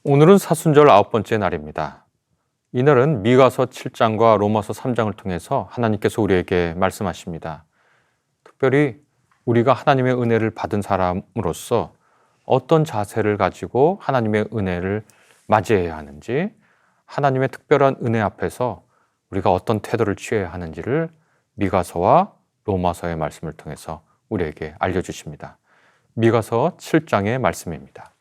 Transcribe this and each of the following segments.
오늘은 사순절 9번째 날입니다. 이날은 미가서 7장과 로마서 3장을 통해서 하나님께서 우리에게 말씀하십니다. 특별히 우리가 하나님의 은혜를 받은 사람으로서 어떤 자세를 가지고 하나님의 은혜를 맞이해야 하는지, 하나님의 특별한 은혜 앞에서 우리가 어떤 태도를 취해야 하는지를 미가서와 로마서의 말씀을 통해서 우리에게 알려주십니다. 미가서 7장의 말씀입니다.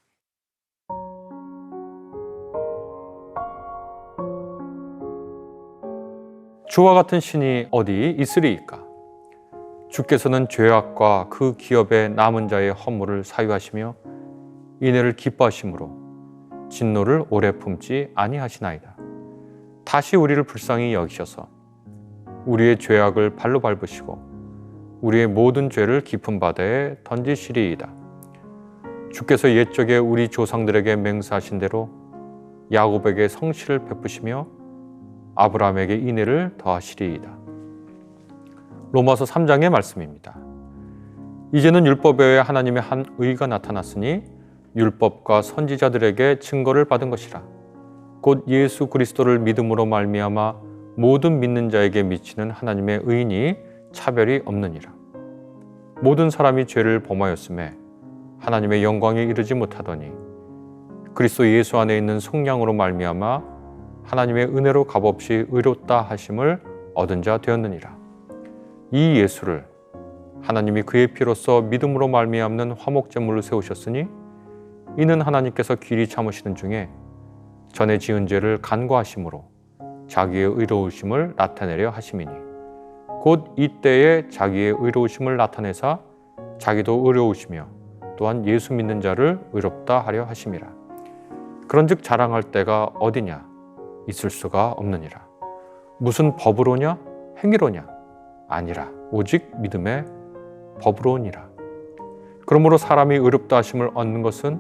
주와 같은 신이 어디 있으리이까? 주께서는 죄악과 그 기업의 남은 자의 허물을 사유하시며 이내를 기뻐하심으로 진노를 오래 품지 아니하시나이다. 다시 우리를 불쌍히 여기셔서 우리의 죄악을 발로 밟으시고 우리의 모든 죄를 깊은 바다에 던지시리이다. 주께서 옛적에 우리 조상들에게 맹세하신 대로 야곱에게 성실을 베푸시며 아브라함에게 인애를 더하시리이다. 로마서 3장의 말씀입니다. 이제는 율법 외에 하나님의 한 의가 나타났으니 율법과 선지자들에게 증거를 받은 것이라. 곧 예수 그리스도를 믿음으로 말미암아 모든 믿는 자에게 미치는 하나님의 의인이 차별이 없느니라. 모든 사람이 죄를 범하였음에 하나님의 영광에 이르지 못하더니 그리스도 예수 안에 있는 성령으로 말미암아 하나님의 은혜로 값없이 의롭다 하심을 얻은 자 되었느니라. 이 예수를 하나님이 그의 피로써 믿음으로 말미암는 화목제물로 세우셨으니 이는 하나님께서 길이 참으시는 중에 전에 지은 죄를 간과하심으로 자기의 의로우심을 나타내려 하심이니 곧 이때에 자기의 의로우심을 나타내사 자기도 의로우시며 또한 예수 믿는 자를 의롭다 하려 하심이라. 그런즉 자랑할 때가 어디냐? 있을 수가 없느니라. 무슨 법으로냐? 행위로냐? 아니라 오직 믿음의 법으로니라. 그러므로 사람이 의롭다 하심을 얻는 것은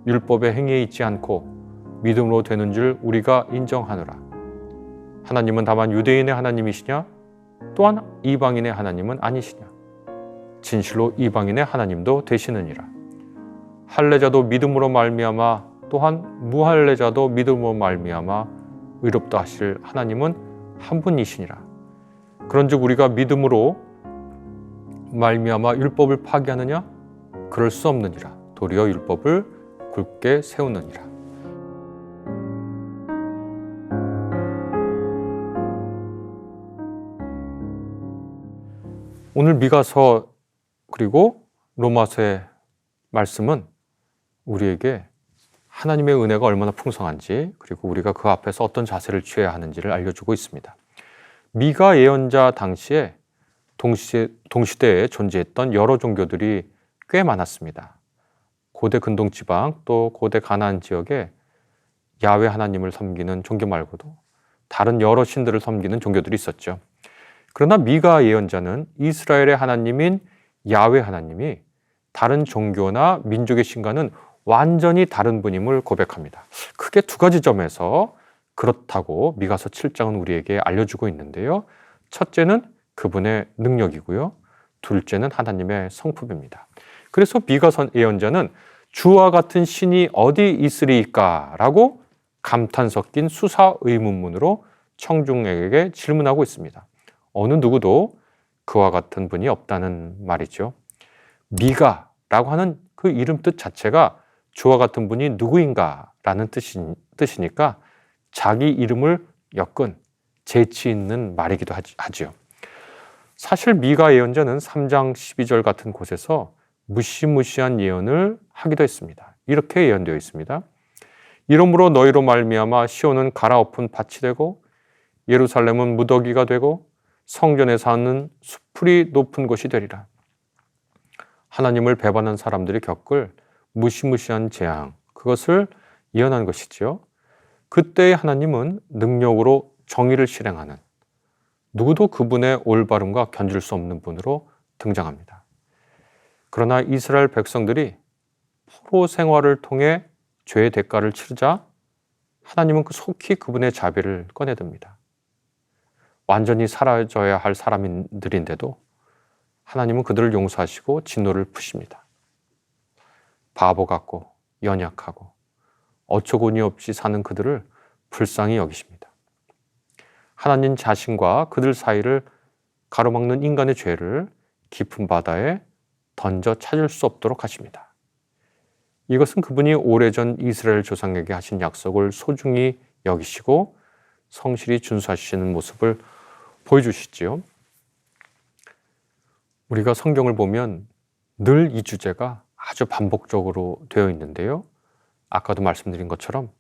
율법의 행위에 있지 않고 믿음으로 되는 줄 우리가 인정하노라. 하나님은 다만 유대인의 하나님이시냐? 또한 이방인의 하나님은 아니시냐? 진실로 이방인의 하나님도 되시느니라. 할례자도 믿음으로 말미암아 또한 무할례자도 믿음으로 말미암아 의롭다 하실 하나님은 한 분이시니라. 그런즉 우리가 믿음으로 말미암아 율법을 파기하느냐? 그럴 수 없느니라. 도리어 율법을 굳게 세우느니라. 오늘 미가서 그리고 로마서의 말씀은 우리에게 하나님의 은혜가 얼마나 풍성한지, 그리고 우리가 그 앞에서 어떤 자세를 취해야 하는지를 알려주고 있습니다. 미가 예언자 당시에 동시대에 존재했던 여러 종교들이 꽤 많았습니다. 고대 근동지방 또 고대 가나안 지역에 야훼 하나님을 섬기는 종교 말고도 다른 여러 신들을 섬기는 종교들이 있었죠. 그러나 미가 예언자는 이스라엘의 하나님인 야훼 하나님이 다른 종교나 민족의 신과는 완전히 다른 분임을 고백합니다. 크게 두 가지 점에서 그렇다고 미가서 7장은 우리에게 알려주고 있는데요. 첫째는 그분의 능력이고요. 둘째는 하나님의 성품입니다. 그래서 미가서 예언자는 주와 같은 신이 어디 있으리까? 라고 감탄 섞인 수사 의문문으로 청중에게 질문하고 있습니다. 어느 누구도 그와 같은 분이 없다는 말이죠. 미가라고 하는 그 이름 뜻 자체가 주와 같은 분이 누구인가 라는 뜻이니까 자기 이름을 엮은 재치 있는 말이기도 하지요. 사실 미가 예언자는 3장 12절 같은 곳에서 무시무시한 예언을 하기도 했습니다. 이렇게 예언되어 있습니다. 이러므로 너희로 말미암아 시온은 갈아엎은 밭이 되고 예루살렘은 무더기가 되고 성전에 사는 수풀이 높은 곳이 되리라. 하나님을 배반한 사람들이 겪을 무시무시한 재앙, 그것을 예언한 것이지요. 그때의 하나님은 능력으로 정의를 실행하는, 누구도 그분의 올바름과 견줄 수 없는 분으로 등장합니다. 그러나 이스라엘 백성들이 포로 생활을 통해 죄의 대가를 치르자 하나님은 속히 그분의 자비를 꺼내듭니다. 완전히 사라져야 할 사람들인데도 하나님은 그들을 용서하시고 진노를 푸십니다. 바보 같고 연약하고 어처구니 없이 사는 그들을 불쌍히 여기십니다. 하나님 자신과 그들 사이를 가로막는 인간의 죄를 깊은 바다에 던져 찾을 수 없도록 하십니다. 이것은 그분이 오래전 이스라엘 조상에게 하신 약속을 소중히 여기시고 성실히 준수하시는 모습을 보여주시지요. 우리가 성경을 보면 늘 이 주제가 아주 반복적으로 되어 있는데요. 아까도 말씀드린 것처럼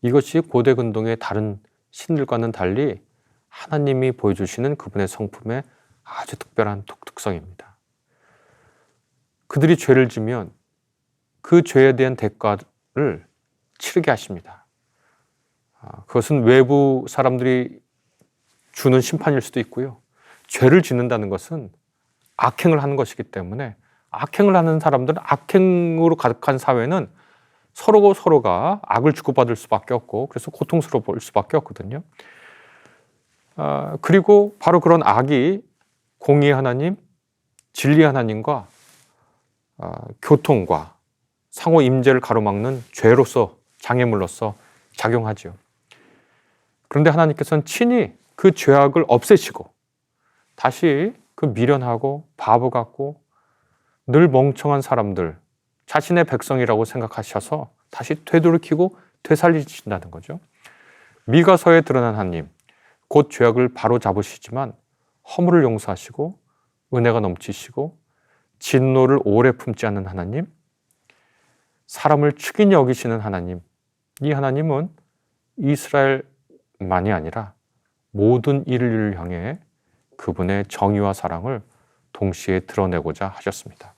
이것이 고대 근동의 다른 신들과는 달리 하나님이 보여주시는 그분의 성품의 아주 특별한 특성입니다. 그들이 죄를 지면 그 죄에 대한 대가를 치르게 하십니다. 그것은 외부 사람들이 주는 심판일 수도 있고요. 죄를 짓는다는 것은 악행을 하는 것이기 때문에 악행을 하는 사람들은 악행으로 가득한 사회는 서로가 악을 주고받을 수밖에 없고 그래서 고통스러울 수밖에 없거든요. 그리고 바로 그런 악이 공의의 하나님, 진리의 하나님과 교통과 상호 임재를 가로막는 죄로서, 장애물로서 작용하죠. 그런데 하나님께서는 친히 그 죄악을 없애시고 다시 그 미련하고 바보 같고 늘 멍청한 사람들, 자신의 백성이라고 생각하셔서 다시 되돌이키고 되살리신다는 거죠. 미가서에 드러난 하나님, 곧 죄악을 바로 잡으시지만 허물을 용서하시고 은혜가 넘치시고 진노를 오래 품지 않는 하나님, 사람을 축인히 여기시는 하나님, 이 하나님은 이스라엘만이 아니라 모든 인류를 향해 그분의 정의와 사랑을 동시에 드러내고자 하셨습니다.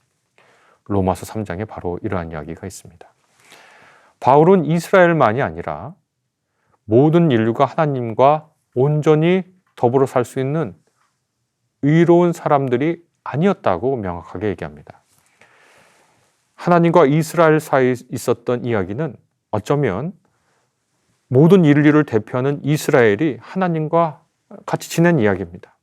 로마서 3장에 바로 이러한 이야기가 있습니다. 바울은 이스라엘만이 아니라 모든 인류가 하나님과 온전히 더불어 살 수 있는 의로운 사람들이 아니었다고 명확하게 얘기합니다. 하나님과 이스라엘 사이에 있었던 이야기는 어쩌면 모든 인류를 대표하는 이스라엘이 하나님과 같이 지낸 이야기입니다.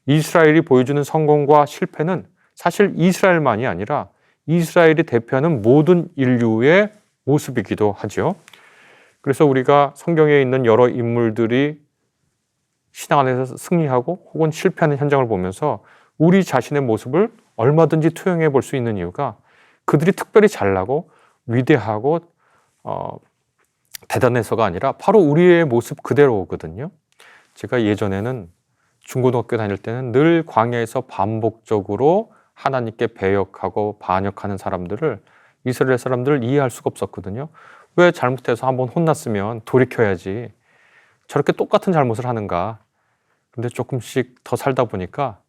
이스라엘이 보여주는 성공과 실패는 사실 이스라엘만이 아니라 이스라엘이 대표하는 모든 인류의 모습이기도 하죠. 그래서 우리가 성경에 있는 여러 인물들이 신앙 안에서 승리하고 혹은 실패하는 현장을 보면서 우리 자신의 모습을 얼마든지 투영해 볼 수 있는 이유가 그들이 특별히 잘나고 위대하고 대단해서가 아니라 바로 우리의 모습 그대로거든요. 제가 예전에는 중고등학교 다닐 때는 늘 광야에서 반복적으로 하나님께 배역하고 반역하는 사람들을 이스라엘 사람들을 이해할 수가 없었거든요. 왜 잘못해서 한번 혼났으면 돌이켜야지 저렇게 똑같은 잘못을 하는가. 근데 조금씩 더 살다 보니까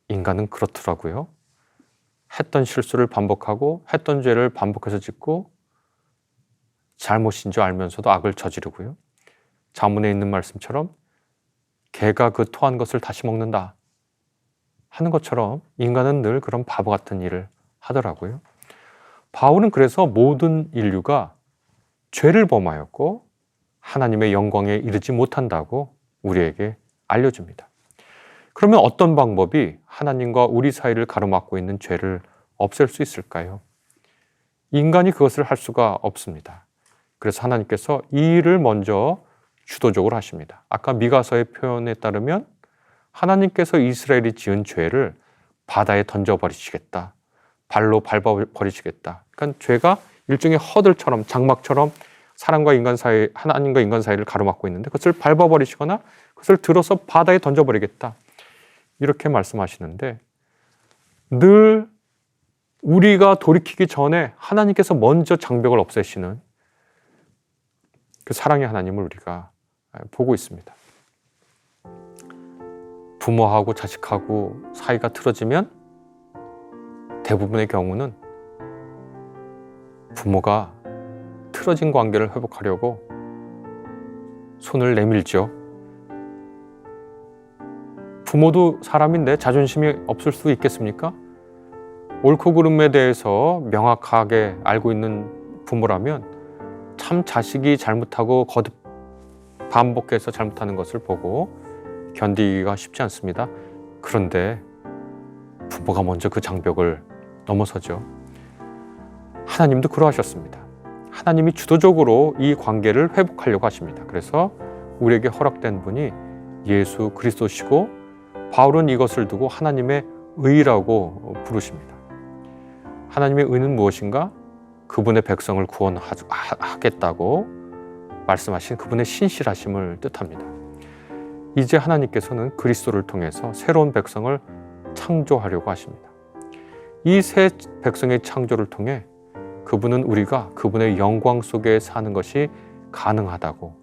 인간은 그렇더라고요. 했던 실수를 반복하고 했던 죄를 반복해서 짓고 잘못인 줄 알면서도 악을 저지르고요. 자문에 있는 말씀처럼 개가 그 토한 것을 다시 먹는다 하는 것처럼 인간은 늘 그런 바보 같은 일을 하더라고요. 바울은 그래서 모든 인류가 죄를 범하였고 하나님의 영광에 이르지 못한다고 우리에게 알려줍니다. 그러면 어떤 방법이 하나님과 우리 사이를 가로막고 있는 죄를 없앨 수 있을까요? 인간이 그것을 할 수가 없습니다. 그래서 하나님께서 이 일을 먼저 주도적으로 하십니다. 아까 미가서의 표현에 따르면 하나님께서 이스라엘이 지은 죄를 바다에 던져버리시겠다. 발로 밟아버리시겠다. 그러니까 죄가 일종의 허들처럼 장막처럼 사람과 인간 사이, 하나님과 인간 사이를 가로막고 있는데 그것을 밟아버리시거나 그것을 들어서 바다에 던져버리겠다. 이렇게 말씀하시는데 늘 우리가 돌이키기 전에 하나님께서 먼저 장벽을 없애시는 그 사랑의 하나님을 우리가 보고 있습니다. 부모하고 자식하고 사이가 틀어지면 대부분의 경우는 부모가 틀어진 관계를 회복하려고 손을 내밀죠. 부모도 사람인데 자존심이 없을 수 있겠습니까? 옳고 그름에 대해서 명확하게 알고 있는 부모라면 참 자식이 잘못하고 거듭 반복해서 잘못하는 것을 보고 견디기가 쉽지 않습니다. 그런데 부모가 먼저 그 장벽을 넘어서죠. 하나님도 그러하셨습니다. 하나님이 주도적으로 이 관계를 회복하려고 하십니다. 그래서 우리에게 허락된 분이 예수 그리스도시고 바울은 이것을 두고 하나님의 의라고 부르십니다. 하나님의 의는 무엇인가? 그분의 백성을 구원하겠다고 말씀하신 그분의 신실하심을 뜻합니다. 이제 하나님께서는 그리스도를 통해서 새로운 백성을 창조하려고 하십니다. 이 새 백성의 창조를 통해 그분은 우리가 그분의 영광 속에 사는 것이 가능하다고,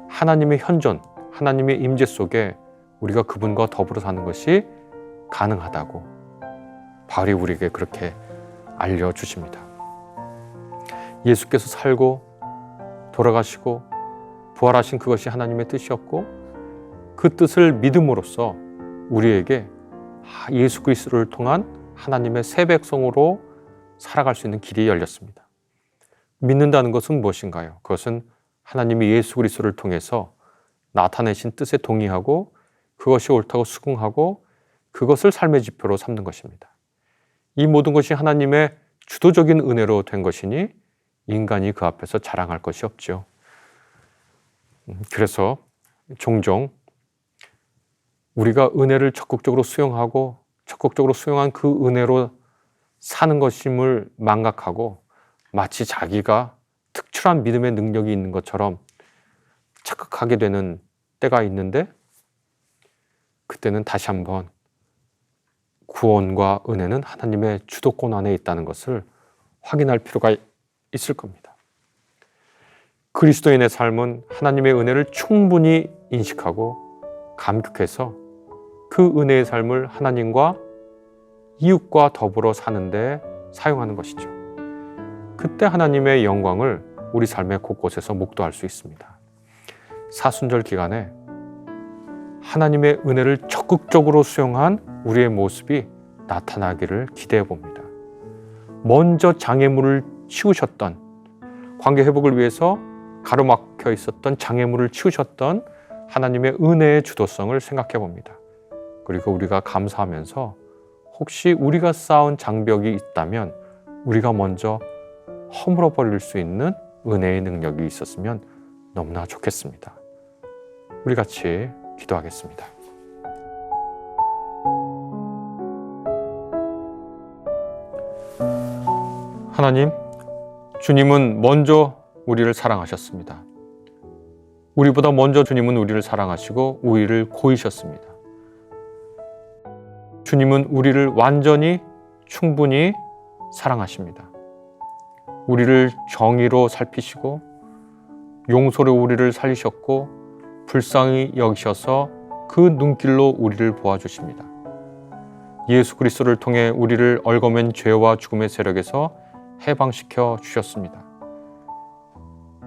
하나님의 현존, 하나님의 임재 속에 우리가 그분과 더불어 사는 것이 가능하다고 바울이 우리에게 그렇게 알려주십니다. 예수께서 살고 돌아가시고 부활하신 그것이 하나님의 뜻이었고, 그 뜻을 믿음으로써 우리에게 예수 그리스도를 통한 하나님의 새 백성으로 살아갈 수 있는 길이 열렸습니다. 믿는다는 것은 무엇인가요? 그것은 하나님이 예수 그리스도를 통해서 나타내신 뜻에 동의하고 그것이 옳다고 수긍하고 그것을 삶의 지표로 삼는 것입니다. 이 모든 것이 하나님의 주도적인 은혜로 된 것이니 인간이 그 앞에서 자랑할 것이 없죠. 그래서 종종 우리가 은혜를 적극적으로 수용하고 적극적으로 수용한 그 은혜로 사는 것임을 망각하고 마치 자기가 특출한 믿음의 능력이 있는 것처럼 착각하게 되는 때가 있는데, 그때는 다시 한번 구원과 은혜는 하나님의 주도권 안에 있다는 것을 확인할 필요가 있을 겁니다. 그리스도인의 삶은 하나님의 은혜를 충분히 인식하고 감격해서 그 은혜의 삶을 하나님과 이웃과 더불어 사는데 사용하는 것이죠. 그때 하나님의 영광을 우리 삶의 곳곳에서 목도할 수 있습니다. 사순절 기간에 하나님의 은혜를 적극적으로 수용한 우리의 모습이 나타나기를 기대해 봅니다. 먼저 장애물을 치우셨던, 관계 회복을 위해서 가로막혀 있었던 장애물을 치우셨던 하나님의 은혜의 주도성을 생각해 봅니다. 그리고 우리가 감사하면서 혹시 우리가 쌓은 장벽이 있다면 우리가 먼저 허물어 버릴 수 있는 은혜의 능력이 있었으면 너무나 좋겠습니다. 우리 같이 기도하겠습니다. 하나님, 주님은 먼저 우리를 사랑하셨습니다. 우리보다 먼저 주님은 우리를 사랑하시고 우리를 고이셨습니다. 주님은 우리를 완전히 충분히 사랑하십니다. 우리를 정의로 살피시고 용서로 우리를 살리셨고 불쌍히 여기셔서 그 눈길로 우리를 보아주십니다. 예수 그리스도를 통해 우리를 얽어맨 죄와 죽음의 세력에서 해방시켜 주셨습니다.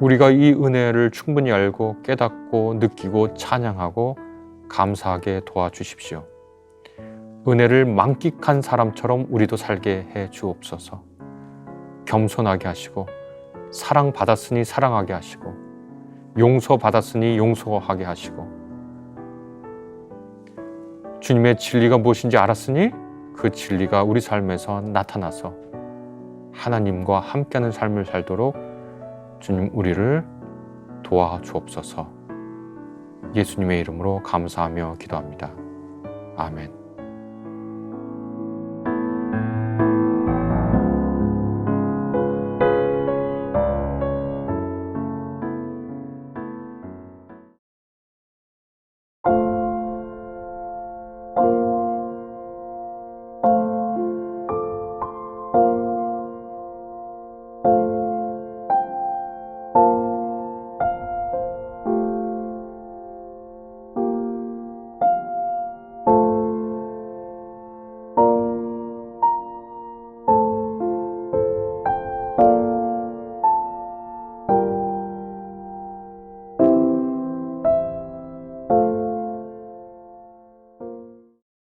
우리가 이 은혜를 충분히 알고 깨닫고 느끼고 찬양하고 감사하게 도와주십시오. 은혜를 만끽한 사람처럼 우리도 살게 해 주옵소서. 겸손하게 하시고 사랑받았으니 사랑하게 하시고 용서받았으니 용서하게 하시고 주님의 진리가 무엇인지 알았으니 그 진리가 우리 삶에서 나타나서 하나님과 함께하는 삶을 살도록 주님 우리를 도와주옵소서. 예수님의 이름으로 감사하며 기도합니다. 아멘.